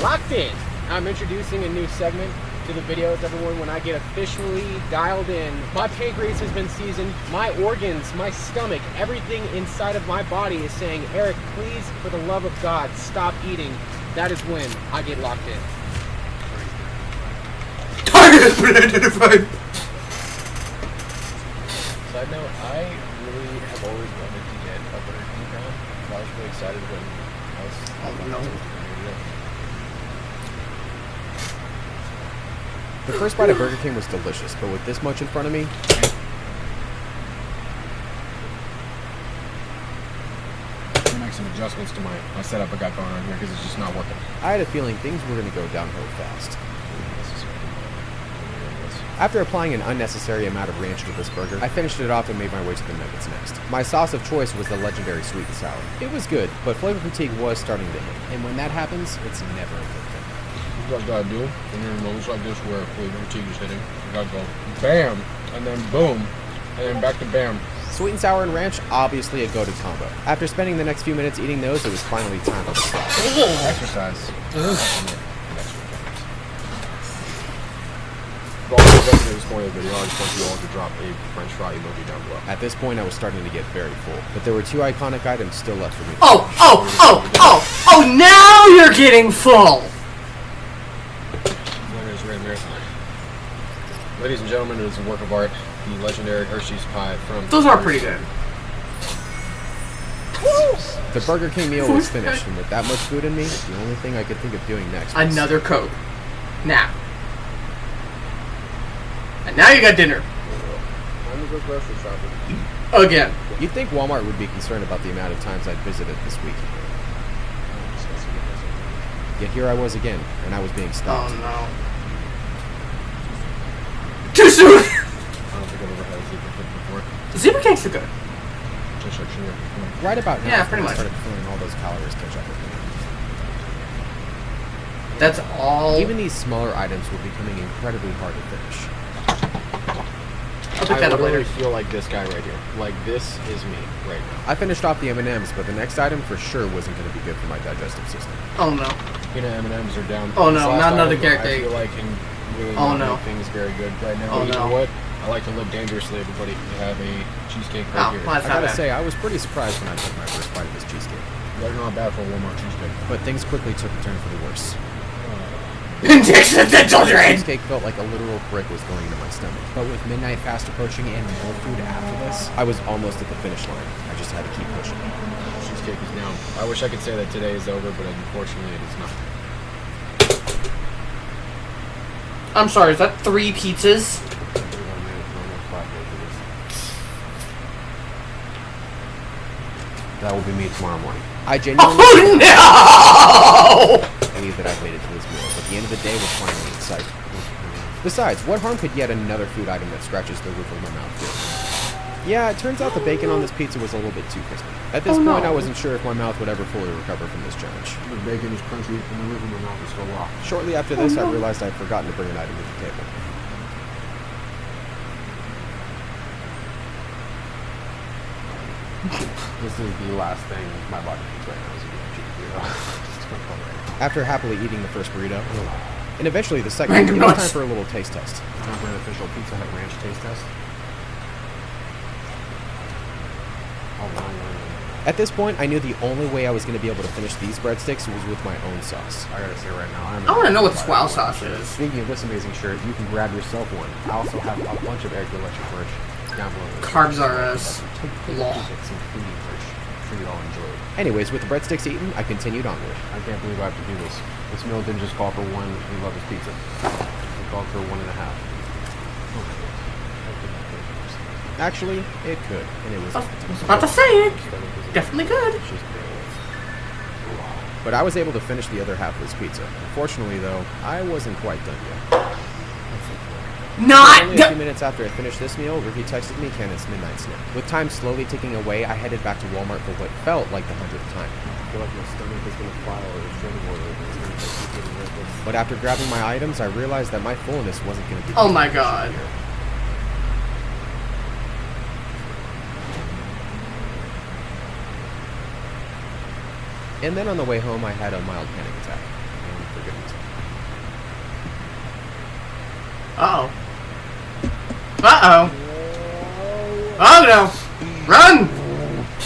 locked in. I'm introducing a new segment to the videos, everyone. When I get officially dialed in, my pancreas has been seasoned, my organs, my stomach, everything inside of my body is saying, Eric, please, for the love of God, stop eating. That is when I get locked in. Target has been identified. Side note, I really have always wanted to get a Burger King crown. I was really excited when I was The first bite of Burger King was delicious, but with this much in front of me, I'm make some adjustments to my setup I got going on here because it's just not working. I had a feeling things were going to go downhill fast. After applying an unnecessary amount of ranch to this burger, I finished it off and made my way to the nuggets next. My sauce of choice was the legendary sweet and sour. It was good, but flavor fatigue was starting to hit, and when that happens, it's never a good thing. What you guys gotta do when you're in moments like this where flavor fatigue is hitting, you gotta go bam, and then boom, and then back to bam. Sweet and sour and ranch, obviously a go-to combo. After spending the next few minutes eating those, it was finally time for the sauce. Exercise. For all those residents this point of the video, I just want you all to drop a French fry emoji down below. At this point, I was starting to get very full, but there were 2 iconic items still left for me. Oh, now you're getting full. Ladies and gentlemen, it is a work of art. The legendary Hershey's pie from... Those are pretty good. The Burger King meal was finished, and with that much food in me, the only thing I could think of doing next was... Another Coke. Now. And now you got dinner. I'm gonna go grocery shopping. Again. You'd think Walmart would be concerned about the amount of times I'd visited this week. Yet here I was again, and I was being stopped. Oh no. Too soon! I don't think I've ever had a zebra cake before. Zebra cakes are good. Just like sugar. Right about now, Yeah, is pretty when I much. started feeling all those calories catch up with me. That's all. Even these smaller items were becoming incredibly hard to finish. I'll pick I that up literally later. feel like this guy right here. Like, this is me right now. I finished off the M&Ms, but the next item for sure wasn't going to be good for my digestive system. Oh no. Peanut M&Ms are down. Oh, no, This last not another item, carrot I feel cake. like can really Oh, not no. make things very good right now. Oh, But you know no. what? I like to live dangerously, everybody. We have a cheesecake Oh, right here. well, that's I not gotta bad. say, I was pretty surprised when I took my first bite of this cheesecake. They're not bad for a Walmart cheesecake. But things quickly took a turn for the worse. Injection the The children! cheesecake felt like a literal brick was going into my stomach. But with midnight fast approaching and more food after this, I was almost at the finish line. I just had to keep pushing. Cheesecake is down. I wish I could say that today is over, but unfortunately it is not. I'm sorry, is that 3 pizzas? 31 minutes and almost 5 days of this. That will be me tomorrow morning. I genuinely Oh no! believe that I've made it to this meal, but the end of the day was finally in sight. Besides, what harm could yet another food item that scratches the roof of my mouth do? Yeah, it turns out the bacon on this pizza was a little bit too crispy. At this Oh, point, no. I wasn't sure if my mouth would ever fully recover from this challenge. The bacon is crunchy and the roof of my mouth is still raw. Shortly after this, I realized I'd forgotten to bring an item to the table. This is the last thing my body needs right now is a good chicken burrito. It's gonna come right now. After happily eating the first burrito, and eventually the second, Random it was nuts. time for a little taste test. Time for an official Pizza Hut Ranch taste test. Oh, no. At this point, I knew the only way I was going to be able to finish these breadsticks was with my own sauce. I gotta say right now, I wanna know what this wow sauce is. Speaking of this amazing shirt, you can grab yourself one. I also have a bunch of ErikTheElectric merch down below. Carbs are us. Take Law. a peek at some foodie merch. I'm sure you all enjoy it. Anyways, with the breadsticks eaten, I continued onward. I can't believe I have to do this. This meal didn't just call for one. We love his pizza. It called for 1.5. Actually, it could, and it was. I was about to say it. Definitely good. But I was able to finish the other half of this pizza. Unfortunately, though, I wasn't quite done yet. Not. Only a few minutes after I finished this meal, Ricky texted me Kenneth's midnight snack. With time slowly ticking away, I headed back to Walmart for what felt like the 100th time. I feel like my stomach is gonna file a restraining order against me. It's getting right there. But after grabbing my items, I realized that my fullness wasn't going to be. Oh my god. And then on the way home, I had a mild panic attack. And for good reason. Uh-oh. Uh-oh. Oh no. Run!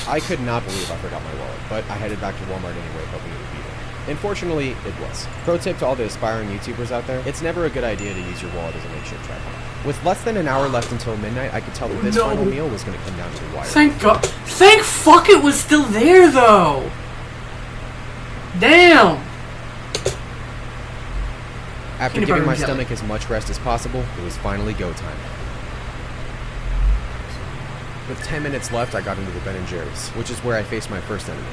I could not believe I forgot my wallet, but I headed back to Walmart anyway, hoping it would be there. Unfortunately, it was. Pro tip to all the aspiring YouTubers out there, it's never a good idea to use your wallet as a makeshift tripod. With less than an hour left until midnight, I could tell that this No. final meal was going to come down to the wire. Thank God. Thank fuck it was still there though. Damn. After Peanut giving butter my and jelly. stomach as much rest as possible, it was finally go time. With 10 minutes left, I got into the Ben & Jerry's, which is where I faced my first enemy.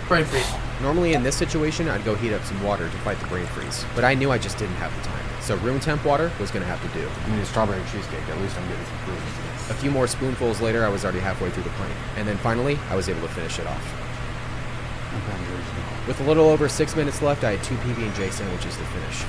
Brain freeze. Normally in this situation, I'd go heat up some water to fight the brain freeze, but I knew I just didn't have the time. So room temp water was going to have to do. I need a strawberry cheesecake. At least I'm getting some fruit. A few more spoonfuls later, I was already halfway through the pint. And then finally, I was able to finish it off. With a little over 6 minutes left, I had 2 PB&J sandwiches to finish.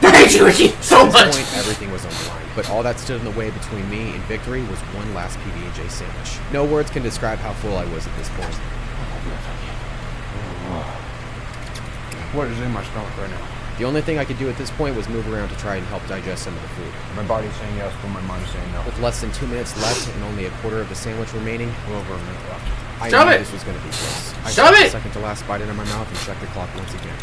Thank you, Ricky, so At this much. point, everything was on the line, but all that stood in the way between me and victory was one last PB&J sandwich. No words can describe how full I was at this point. What is in my stomach right now? The only thing I could do at this point was move around to try and help digest some of the food. My body's saying yes, but my mind's saying no. With less than 2 minutes left and only a quarter of the sandwich remaining, A little over a minute left. I Shove knew it! this was going to be close. I Shove shoved it! the second to last bite into my mouth and checked the clock once again.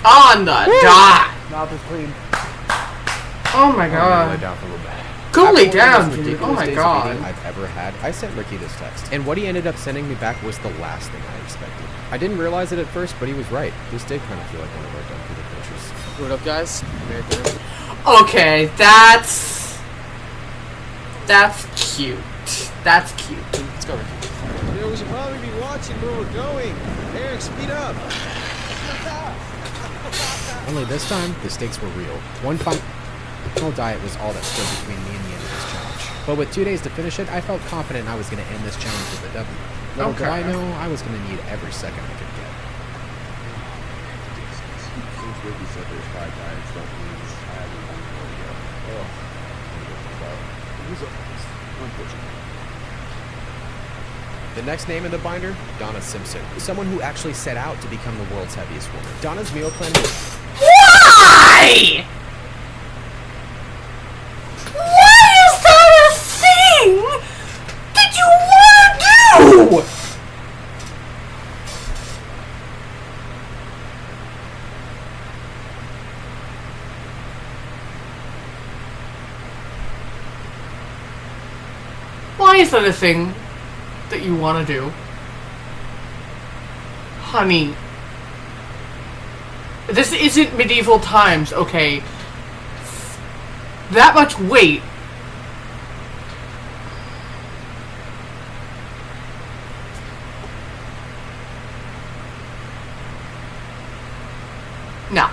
On the dot. Mouth is clean. Oh my I'm gonna lay god. down for a little bit. Go After lay one of the down, most dude. ridiculous Oh my days of god. eating I've ever had, I sent Ricky this text. And what he ended up sending me back was the last thing I expected. I didn't realize it at first, but he was right. This did kind of feel like one of our done for the pictures. What up, guys? Okay, that's cute. That's cute. Let's go, Ricky. You know, we should probably be watching where we're going. Eric, speed up. Only this time, the stakes were real. One final diet was all that stood between me and the end of this challenge. But with 2 days to finish it, I felt confident I was going to end this challenge with a W. Little did I Okay. know, I was going to need every second I could get. Since Ricky said there's 5 diets, that means I haven't done one yet. Oh. He's up. Unfortunately. The next name in the binder, Donna Simpson. Someone who actually set out to become the world's heaviest woman. Donna's meal plan was... Why? Why is that a thing that you want to do? Why is that a thing that you want to do? Honey. This isn't medieval times, okay? That much weight. No.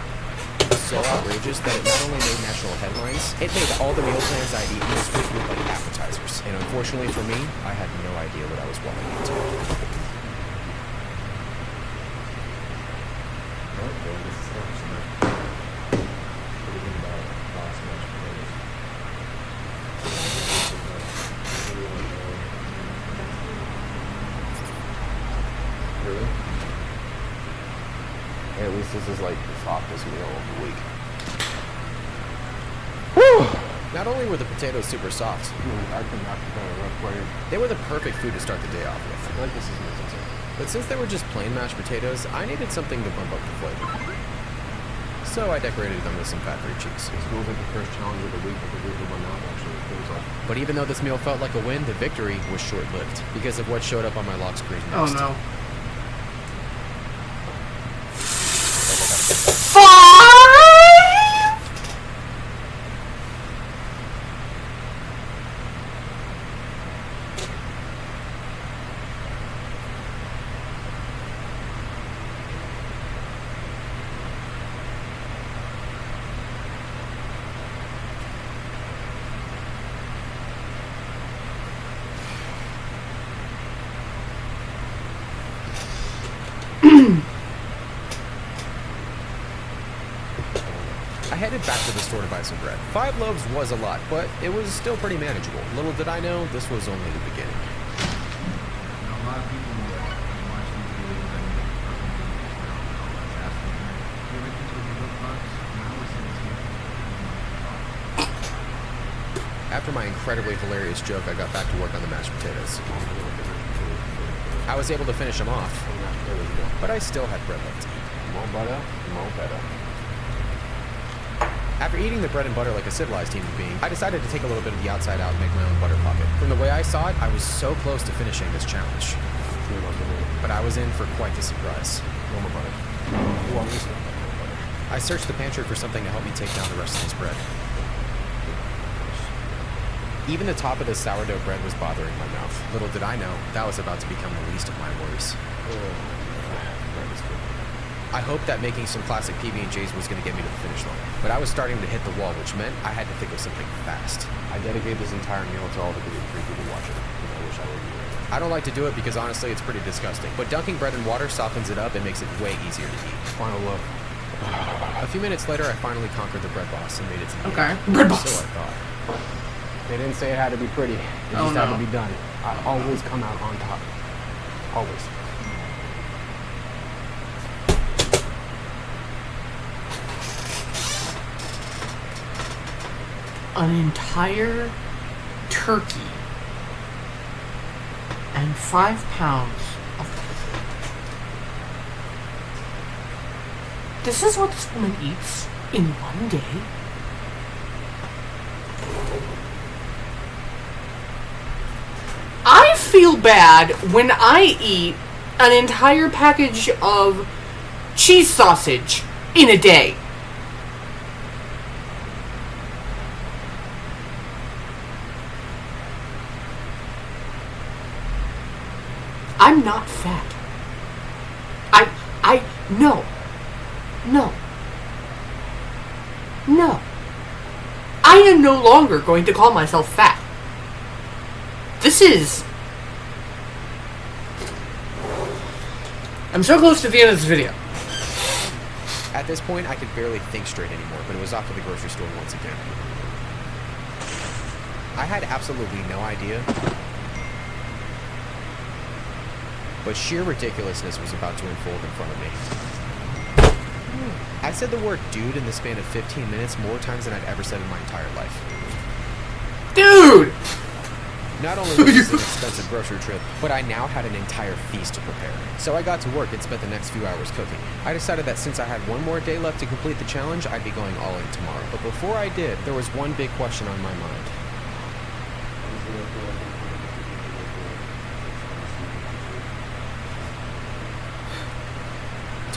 So outrageous that it not only made national headlines, it made all the meal plans I'd eaten this week look like appetizers. And unfortunately for me, I had no idea what I was walking into. Really? At least this is like the softest meal of the week. Not only were the potatoes super soft, I could not prepare a rough way. they were the perfect food to start the day off with. I feel like this is necessary. But since they were just plain mashed potatoes, I needed something to bump up the flavor. So I decorated them with some fat-free cheese. This feels like the first challenge of the week, but the week of my mouth actually feels like. But even though this meal felt like a win, the victory was short-lived because of what showed up on my lock screen Oh next. no. I headed back to the store to buy some bread. 5 loaves was a lot, but it was still pretty manageable. Little did I know, this was only the beginning. A lot of people watch these videos and asking me, "Do you like to do box?" And I always say this. After my incredibly hilarious joke, I got back to work on the mashed potatoes. I was able to finish them off, but I still had bread left to eat. More butter, more better. After eating the bread and butter like a civilized human being, I decided to take a little bit of the outside out and make my own butter pocket. From the way I saw it, I was so close to finishing this challenge. But I was in for quite the surprise. More butter. I searched the pantry for something to help me take down the rest of this bread. Even the top of the sourdough bread was bothering my mouth. Little did I know, that was about to become the least of my worries. I hoped that making some classic PB&Js was going to get me to the finish line, but I was starting to hit the wall, which meant I had to think of something fast. I dedicate this entire meal to all the gluten-free people watching. I wish I would be right. I don't like to do it because honestly it's pretty disgusting, but dunking bread in water softens it up and makes it way easier to eat. Final look. A few minutes later, I finally conquered the bread boss and made it to the Okay. end. Bread boss. So I thought. They didn't say it had to be pretty. It Oh, just had no. to be done. I always come out on top. Always. An entire turkey and 5 pounds of... This is what this woman eats in one day? I feel bad when I eat an entire package of cheese sausage in a day. I'm not fat. No. I am no longer going to call myself fat. This is... I'm so close to the end of this video. At this point, I could barely think straight anymore, but it was off to the grocery store once again. I had absolutely no idea but sheer ridiculousness was about to unfold in front of me. I said the word dude in the span of 15 minutes more times than I'd ever said in my entire life. Dude! Not only was this an expensive grocery trip, but I now had an entire feast to prepare. So I got to work and spent the next few hours cooking. I decided that since I had one more day left to complete the challenge, I'd be going all in tomorrow. But before I did, there was one big question on my mind.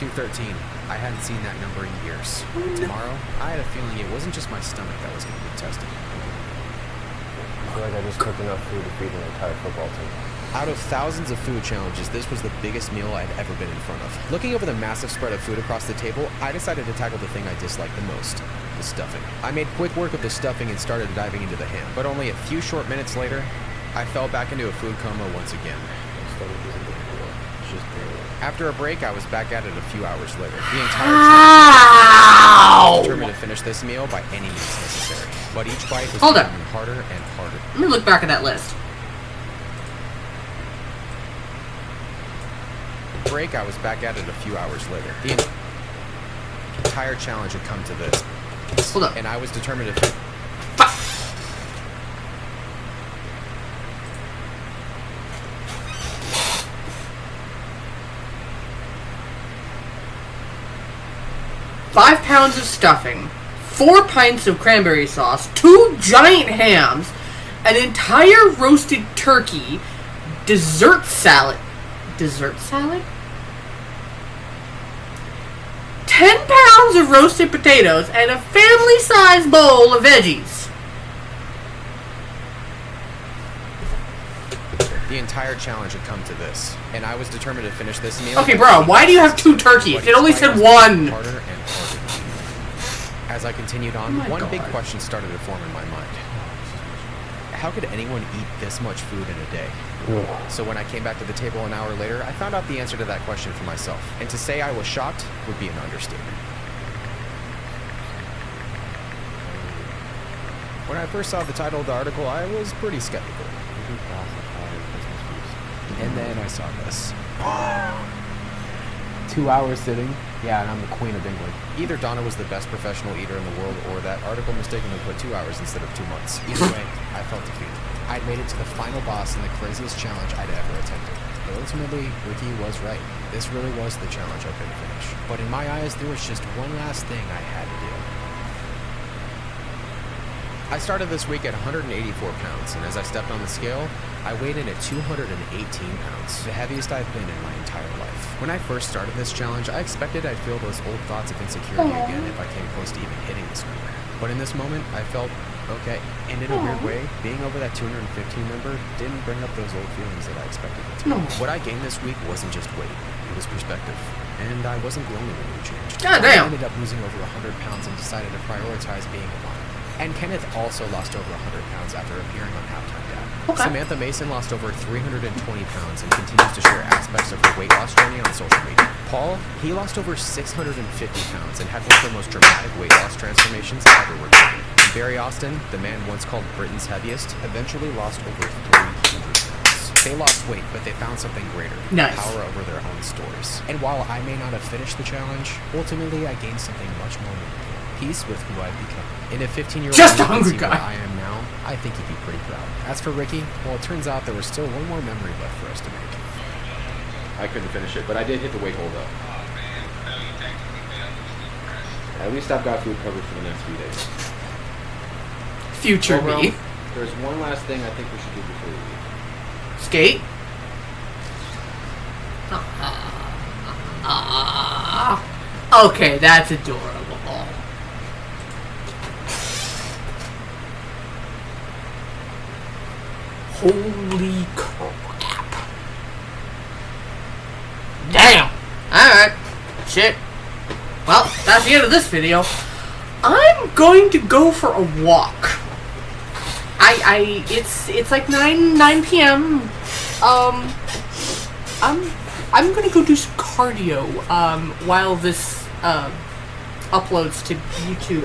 213. I hadn't seen that number in years. And tomorrow, I had a feeling it wasn't just my stomach that was going to be tested. I feel like I just cooked enough food to feed an entire football team. Out of thousands of food challenges, this was the biggest meal I'd ever been in front of. Looking over the massive spread of food across the table, I decided to tackle the thing I disliked the most, the stuffing. I made quick work of the stuffing and started diving into the ham, but only a few short minutes later, I fell back into a food coma once again. After a break, I was back at it a few hours later. The entire time I was determined to finish this meal by any means necessary. But each bite was becoming harder and harder. Let me look back at that list. Break, I was back at it a few hours later. The entire challenge had come to this. Hold up. And I was determined to... $5 pounds of stuffing, 4 pints of cranberry sauce, 2 giant hams, an entire roasted turkey, dessert salad. Dessert salad? 10 pounds of roasted potatoes, and a family-sized bowl of veggies. The entire challenge had come to this, and I was determined to finish this meal. Okay, bro, why do you have 2 turkeys? It only said 1. Harder and harder. As I continued on, one big question started to form in my mind. How could anyone eat this much food in a day? So when I came back to the table an hour later, I found out the answer to that question for myself. And to say I was shocked would be an understatement. When I first saw the title of the article, I was pretty skeptical. And then I saw this. 2 hours sitting? Yeah, and I'm the queen of England. Either Donna was the best professional eater in the world, or that article mistakenly put 2 hours instead of 2 months. Either way, I felt defeated. I'd made it to the final boss in the craziest challenge I'd ever attempted. But ultimately, Ricky was right. This really was the challenge I couldn't finish. But in my eyes, there was just one last thing I had to do. I started this week at 184 pounds, and as I stepped on the scale, I weighed in at 218 pounds, the heaviest I've been in my entire life. When I first started this challenge, I expected I'd feel those old thoughts of insecurity again if I came close to even hitting this number. But in this moment, I felt okay. And in a weird way, being over that 215 number didn't bring up those old feelings that I expected it to. What I gained this week wasn't just weight, it was perspective. And I wasn't the only one who changed. God damn. I ended up losing over 100 pounds and decided to prioritize being alive. And Kenneth also lost over 100 pounds after appearing on Halftime Dad. Okay. Samantha Mason lost over 320 pounds and continues to share aspects of her weight loss journey on social media. Paul, he lost over 650 pounds and had one of the most dramatic weight loss transformations ever recorded. Barry Austin, the man once called Britain's heaviest, eventually lost over 300 pounds. They lost weight, but they found something greater. Nice. Power over their own stories. And while I may not have finished the challenge, ultimately I gained something much more meaningful. Peace with who I've become. In a 15-year-old Just a man hungry can see guy. where I am now, I think he'd be pretty proud. As for Ricky, well, it turns out there was still one more memory left for us to make. I couldn't finish it, but I did hit the weight hole though. At least I've got food covered for the next few days. Future Well, me. There's one last thing I think we should do before we leave. Skate. Okay, that's adorable. Holy crap. Damn. Alright. Shit. Well, that's the end of this video. I'm going to go for a walk. It's like 9 p.m. I'm gonna go do some cardio while this uploads to YouTube.